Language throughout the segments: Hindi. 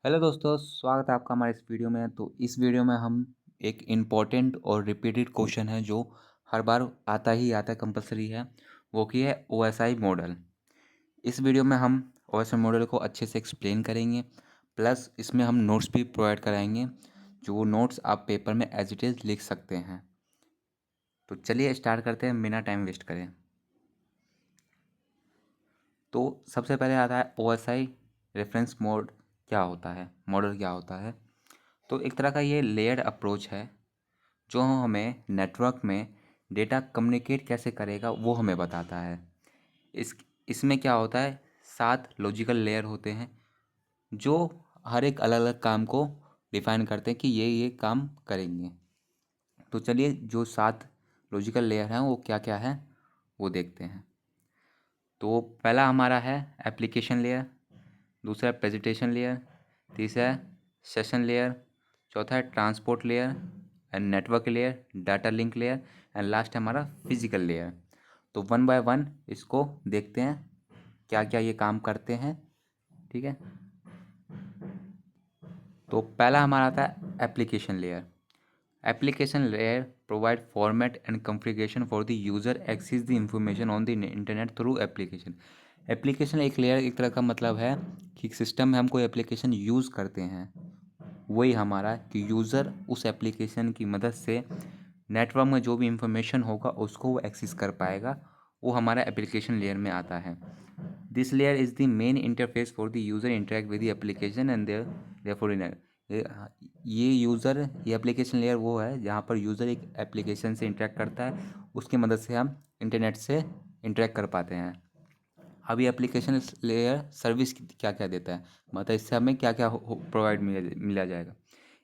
हेलो दोस्तों, स्वागत है आपका हमारे इस वीडियो में। तो इस वीडियो में हम एक इम्पॉर्टेंट और रिपीटेड क्वेश्चन है जो हर बार आता ही आता है, कंपलसरी है, वो की है ओएसआई मॉडल। इस वीडियो में हम ओएसआई मॉडल को अच्छे से एक्सप्लेन करेंगे, प्लस इसमें हम नोट्स भी प्रोवाइड कराएंगे, जो नोट्स आप पेपर में एज इट इज़ लिख सकते हैं। तो चलिए स्टार्ट करते हैं बिना टाइम वेस्ट करें। तो सबसे पहले आता है ओएसआई रेफरेंस मोड क्या होता है, मॉडल क्या होता है। तो एक तरह का ये लेयर्ड अप्रोच है जो हमें नेटवर्क में डेटा कम्युनिकेट कैसे करेगा वो हमें बताता है। इस इसमें क्या होता है, 7 लॉजिकल लेयर होते हैं जो हर एक अलग अलग काम को डिफाइन करते हैं कि ये काम करेंगे। तो चलिए जो 7 लॉजिकल लेयर हैं वो क्या क्या है वो देखते हैं। तो पहला हमारा है एप्लीकेशन लेयर, दूसरा प्रेजेंटेशन लेयर, तीसरा है सेशन लेयर, चौथा है transport layer and network layer, data link layer and last है हमारा फिजिकल लेयर। तो वन बाय वन इसको देखते हैं क्या क्या ये काम करते हैं। ठीक है, तो पहला हमारा आता है application layer. Application layer provide format and configuration for the user access the information on the internet through application. Application एक लेयर एक तरह का मतलब है कि सिस्टम में हम कोई एप्लीकेशन यूज़ करते हैं, वही हमारा कि यूज़र उस एप्लीकेशन की मदद से नेटवर्क में जो भी इंफॉर्मेशन होगा उसको वो एक्सेस कर पाएगा, वो हमारा एप्लीकेशन लेयर में आता है। This layer is the main interface for the user interact with the application and therefore ये यूज़र ये एप्लीकेशन लेयर वो है जहाँ पर यूज़र एक एप्लीकेशन से इंटरेक्ट करता है, उसकी मदद से हम इंटरनेट से इंटरेक्ट कर पाते हैं। अब ये एप्लीकेशन लेयर सर्विस क्या क्या देता है, मतलब इससे हमें क्या क्या प्रोवाइड मिला जाएगा।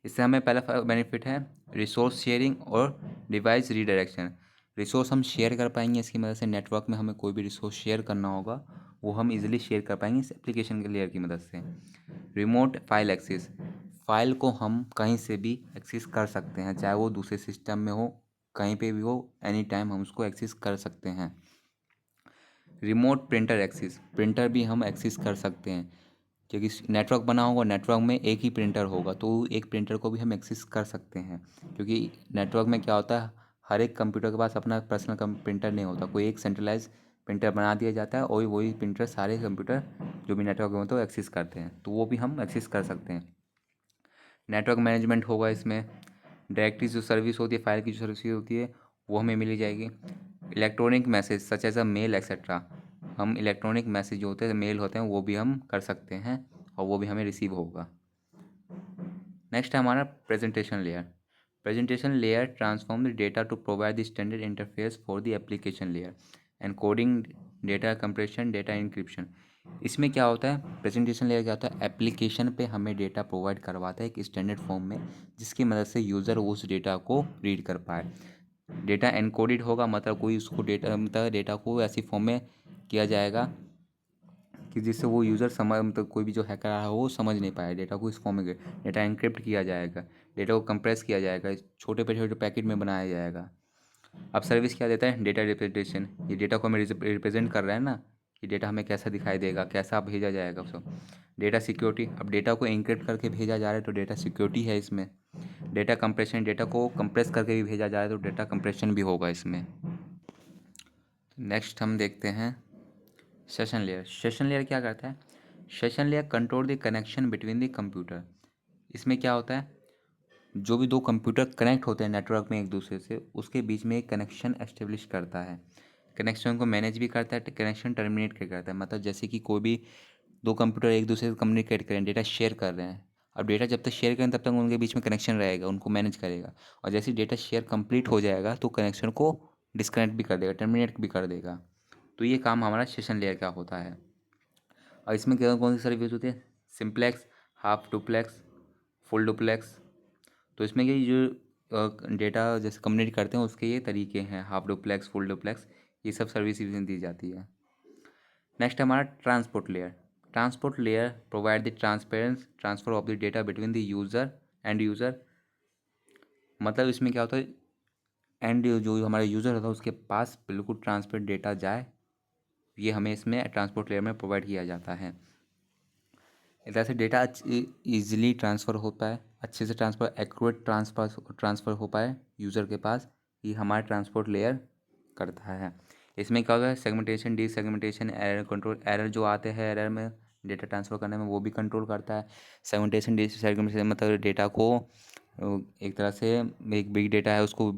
इससे हमें पहला बेनिफिट है रिसोर्स शेयरिंग और डिवाइस रीडायरेक्शन। रिसोर्स हम शेयर कर पाएंगे, इसकी मदद से नेटवर्क में हमें कोई भी रिसोर्स शेयर करना होगा वो हम इजीली शेयर कर पाएंगे इस एप्लीकेशन के लेयर की मदद से। रिमोट फाइल एक्सेस, फाइल को हम कहीं से भी एक्सेस कर सकते हैं, चाहे वो दूसरे सिस्टम में हो, कहीं पे भी हो, एनी टाइम हम उसको एक्सेस कर सकते हैं। रिमोट प्रिंटर एक्सेस, प्रिंटर भी हम एक्सेस कर सकते हैं क्योंकि नेटवर्क बना होगा, नेटवर्क में एक ही प्रिंटर होगा तो एक प्रिंटर को भी हम एक्सेस कर सकते हैं। क्योंकि नेटवर्क में क्या होता है, हर एक कंप्यूटर के पास अपना पर्सनल प्रिंटर नहीं होता, कोई एक सेंट्रलाइज प्रिंटर बना दिया जाता है और वही प्रिंटर सारे कंप्यूटर जो भी नेटवर्क में होते हैं वो एक्सेस करते हैं, तो वो भी हम एक्सेस कर सकते हैं। नेटवर्क मैनेजमेंट होगा इसमें, डायरेक्टरी जो सर्विस होती है, फाइल की जो सर्विस होती है वो हमें मिली जाएगी। Electronic message such as a mail etcetera, हम इलेक्ट्रॉनिक मैसेज जो होते हैं, मेल होते हैं, वो भी हम कर सकते हैं और वो भी हमें रिसीव होगा। नेक्स्ट है हमारा presentation layer. Presentation layer transform the data to provide the standard interface for the application layer and coding, data compression, data encryption. इसमें क्या होता है, प्रेजेंटेशन लेयर क्या होता है, एप्लीकेशन पे हमें डेटा प्रोवाइड करवाता है एक स्टैंडर्ड फॉर्म में जिसकी मदद से यूज़र उस डेटा को रीड कर पाए। डेटा एनकोडेड होगा, मतलब कोई उसको डेटा मतलब डेटा को ऐसी फॉर्म में किया जाएगा कि जिससे वो यूज़र समझ, मतलब कोई भी जो हैकर रहा हो वो समझ नहीं पाए डेटा को इस फॉर्म में। डेटा एनक्रिप्ट किया जाएगा, डेटा को कंप्रेस किया जाएगा, छोटे पे छोटे पैकेट में बनाया जाएगा। अब सर्विस क्या देता है, डेटा रिप्रेजेंटेशन, ये डेटा को हमें रिप्रेजेंट कर रहा है ना, कि डेटा हमें कैसा दिखाई देगा, कैसा भेजा जाएगा उसको। डेटा सिक्योरिटी, अब डेटा को एन्क्रिप्ट करके भेजा जा रहा है तो डेटा सिक्योरिटी है इसमें। डेटा कंप्रेशन, डेटा को कंप्रेस करके भी भेजा जा रहा है तो डेटा कंप्रेशन भी होगा इसमें। नेक्स्ट हम देखते हैं सेशन लेयर। सेशन लेयर क्या करता है, session layer control the connection between the computer. इसमें क्या होता है, जो भी दो कंप्यूटर कनेक्ट होते हैं नेटवर्क में एक दूसरे से, उसके बीच में एक कनेक्शन एस्टेब्लिश करता है। कनेक्शन को मैनेज भी करता है, कनेक्शन टर्मिनेट कर करता है, मतलब जैसे कि कोई भी दो कंप्यूटर एक दूसरे से कम्युनिकेट करें, डेटा शेयर कर रहे हैं। अब डेटा जब तक शेयर करें तब तक उनके बीच में कनेक्शन रहेगा, उनको मैनेज करेगा, और जैसे ही डेटा शेयर कंप्लीट हो जाएगा तो कनेक्शन को डिस्कनेक्ट भी कर देगा, टर्मिनेट भी कर देगा। तो ये काम हमारा सेशन लेयर का होता है। और इसमें कौन कौन सी सर्विस होती है, simplex, half duplex, full duplex. तो इसमें ये जो डेटा जैसे कम्युनिकेट करते हैं उसके ये तरीके हैं, हाफ डुप्लेक्स, फुल डुप्लेक्स, ये सब सर्विस दी जाती है। नेक्स्ट हमारा transport layer. Transport layer provide the transparence transfer of the data between the user end user. मतलब इसमें क्या होता है, एंड जो हमारा यूज़र होता है उसके पास बिल्कुल ट्रांसपेरेंट डेटा जाए, ये हमें इसमें ट्रांसपोर्ट लेयर में प्रोवाइड किया जाता है। इस तरह से डेटा ईजिली ट्रांसफ़र हो पाए, अच्छे से ट्रांसफ़र, एक्यूरेट ट्रांसफ़र हो पाए यूज़र के पास, ये हमारा ट्रांसपोर्ट लेयर करता है। इसमें क्या होगा है, सेगमेंटेशन, डीसेगमेंटेशन, एरर कंट्रोल, एरर जो आते हैं एरर में डेटा ट्रांसफ़र करने में वो भी कंट्रोल करता है। सेगमेंटेशन, डीसेगमेंटेशन मतलब डेटा को एक तरह से एक बिग डेटा है उसको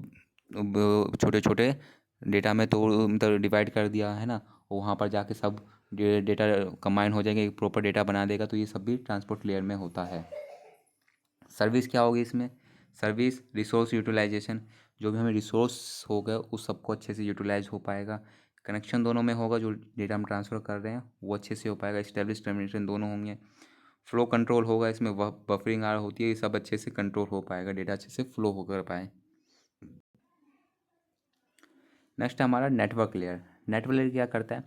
छोटे छोटे डेटा में तोड़ मतलब डिवाइड कर दिया है ना, वहाँ पर जाके सब डेटा कंबाइन हो जाएंगे, एक प्रॉपर डेटा बना देगा। तो ये सब भी ट्रांसपोर्ट लेयर में होता है। सर्विस क्या होगी इसमें? सर्विस रिसोर्स यूटिलाइजेशन, जो भी हमें रिसोर्स होगा उस सबको अच्छे से यूटिलाइज हो पाएगा। कनेक्शन दोनों में होगा, जो डेटा हम ट्रांसफ़र कर रहे हैं वो अच्छे से हो पाएगा। इस्टेब्लिश टर्मिनेशन दोनों होंगे। फ्लो कंट्रोल होगा, इसमें बफरिंग आ होती है, ये सब अच्छे से कंट्रोल हो पाएगा, डेटा अच्छे से फ्लो होकर पाए। नेक्स्ट हमारा नेटवर्क लेयर। नेटवर्क लेयर क्या करता है?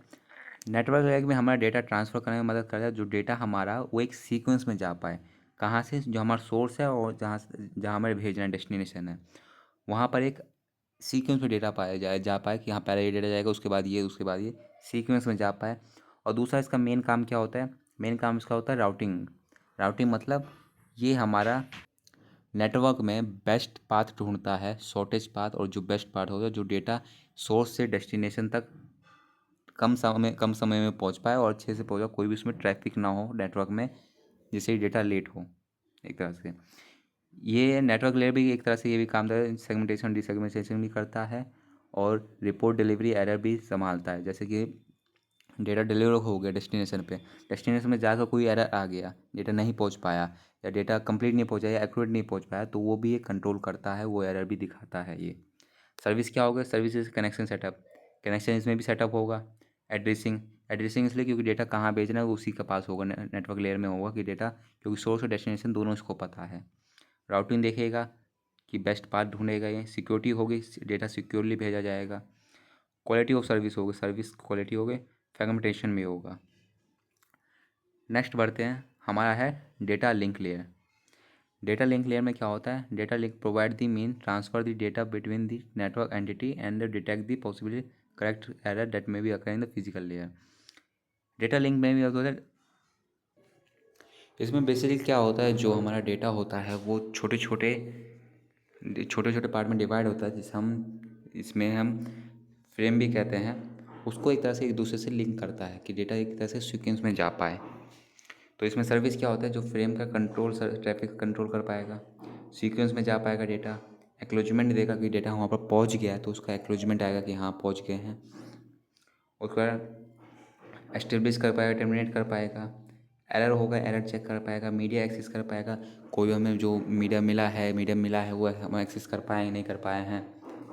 नेटवर्क लेयर में हमारा डेटा ट्रांसफ़र करने में मदद करता है। जो डेटा हमारा वो एक सीक्वेंस में जा पाए, कहाँ से, जो हमारा सोर्स है और जहाँ हमारे भेजना है डेस्टिनेशन है, वहाँ पर एक सीक्वेंस में डेटा पाया जा पाए कि हाँ पहले ये डेटा जाएगा, उसके बाद ये, उसके बाद ये, सीक्वेंस में जा पाए। और दूसरा इसका मेन काम क्या होता है? मेन काम इसका होता है राउटिंग। राउटिंग मतलब ये हमारा नेटवर्क में बेस्ट पाथ ढूंढता है, शॉर्टेज पाथ, और जो बेस्ट पाथ होगा जो डेटा सोर्स से डेस्टिनेशन तक कम समय में पहुंच पाए और अच्छे से पहुंचा, कोई भी उसमें ट्रैफिक ना हो नेटवर्क में, जिससे डेटा लेट हो एक तरह से। ये नेटवर्क लेयर भी एक तरह से ये भी काम है, सेगमेंटेशन डिसेगमेंटेशन भी करता है और रिपोर्ट डिलीवरी एरर भी संभालता है। जैसे कि डेटा डिलीवर हो गया डेस्टिनेशन पे, डेस्टिनेशन में जाकर कोई एरर आ गया, डेटा नहीं पहुंच पाया या डेटा कंप्लीट नहीं पहुंचा या एक्यूरेट नहीं पहुंच पाया, तो वो भी ये कंट्रोल करता है, वो एरर भी दिखाता है ये। सर्विस क्या होगा? सर्विस कनेक्शन सेटअप, कनेक्शन इसमें भी सेटअप होगा। एड्रेसिंग, एड्रेसिंग इसलिए क्योंकि डेटा कहाँ भेजना है वो उसी के पास होगा, नेटवर्क लेयर में होगा कि डेटा, क्योंकि सोर्स और डेस्टिनेशन दोनों इसको पता है। राउटिंग देखेगा कि बेस्ट पाथ ढूंढेगा ये। सिक्योरिटी होगी, डेटा सिक्योरली भेजा जाएगा। क्वालिटी ऑफ सर्विस होगी, सर्विस क्वालिटी होगी, फ्रेगमेंटेशन भी होगा। नेक्स्ट बढ़ते हैं, हमारा है data link layer. Data link layer में क्या होता है? Data link provide the mean transfer the data between the network entity and detect the possibly correct error that may be occur in the physical layer. Data link में भी होता है, इसमें बेसिकली क्या होता है, जो हमारा डेटा होता है वो छोटे छोटे पार्ट में डिवाइड होता है, जिसे हम फ्रेम भी कहते हैं। उसको एक तरह से एक दूसरे से लिंक करता है कि डेटा एक तरह से सीक्वेंस में जा पाए। तो इसमें सर्विस क्या होता है? जो फ्रेम का कंट्रोल, ट्रैफिक कंट्रोल कर पाएगा, सीक्वेंस में जा पाएगा डेटा, एक्नॉलेजमेंट देगा कि डेटा वहाँ पर पहुँच गया है, तो उसका एक्नॉलेजमेंट आएगा कि हाँ पहुँच गए हैं। उसके बाद एस्टेब्लिश कर पाएगा, टर्मिनेट कर पाएगा, एरर होगा एरर चेक कर पाएगा, मीडिया एक्सेस कर पाएगा, कोई हमें जो मीडिया मिला है वो हम एक्सेस कर पाए नहीं कर पाए हैं,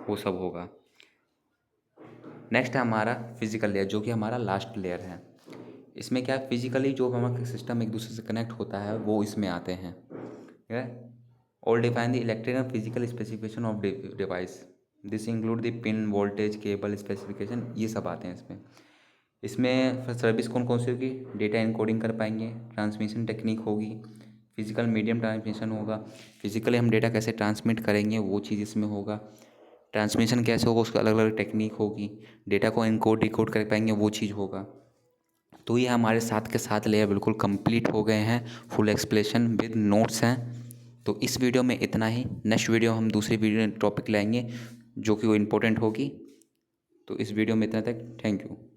वो सब होगा। नेक्स्ट है हमारा फिजिकल लेयर, जो कि हमारा लास्ट लेयर है। इसमें क्या फिजिकली जो हमारा सिस्टम एक दूसरे से कनेक्ट होता है वो इसमें आते हैं, ठीक है। All define the electrical and physical specification of device, this include the pin, voltage, cable specification, ये सब आते हैं इसमें। इसमें सर्विस कौन कौन सी होगी? डेटा इनकोडिंग कर पाएंगे, ट्रांसमिशन टेक्निक होगी, फिजिकल मीडियम ट्रांसमिशन होगा, फिजिकली हम डेटा कैसे ट्रांसमिट करेंगे वो चीज़ इसमें होगा, ट्रांसमिशन कैसे होगा उसका अलग अलग टेक्निक होगी, डेटा को इनकोड डिकोड कर पाएंगे वो चीज़ होगा। तो ये हमारे साथ के साथ लेयर बिल्कुल कंप्लीट हो गए हैं, फुल एक्सप्लेनेशन विद नोट्स हैं। तो इस वीडियो में इतना ही। नेक्स्ट वीडियो हम दूसरी वीडियो टॉपिक लाएंगे जो कि वो इम्पोर्टेंट होगी। तो इस वीडियो में इतना तक, थैंक यू।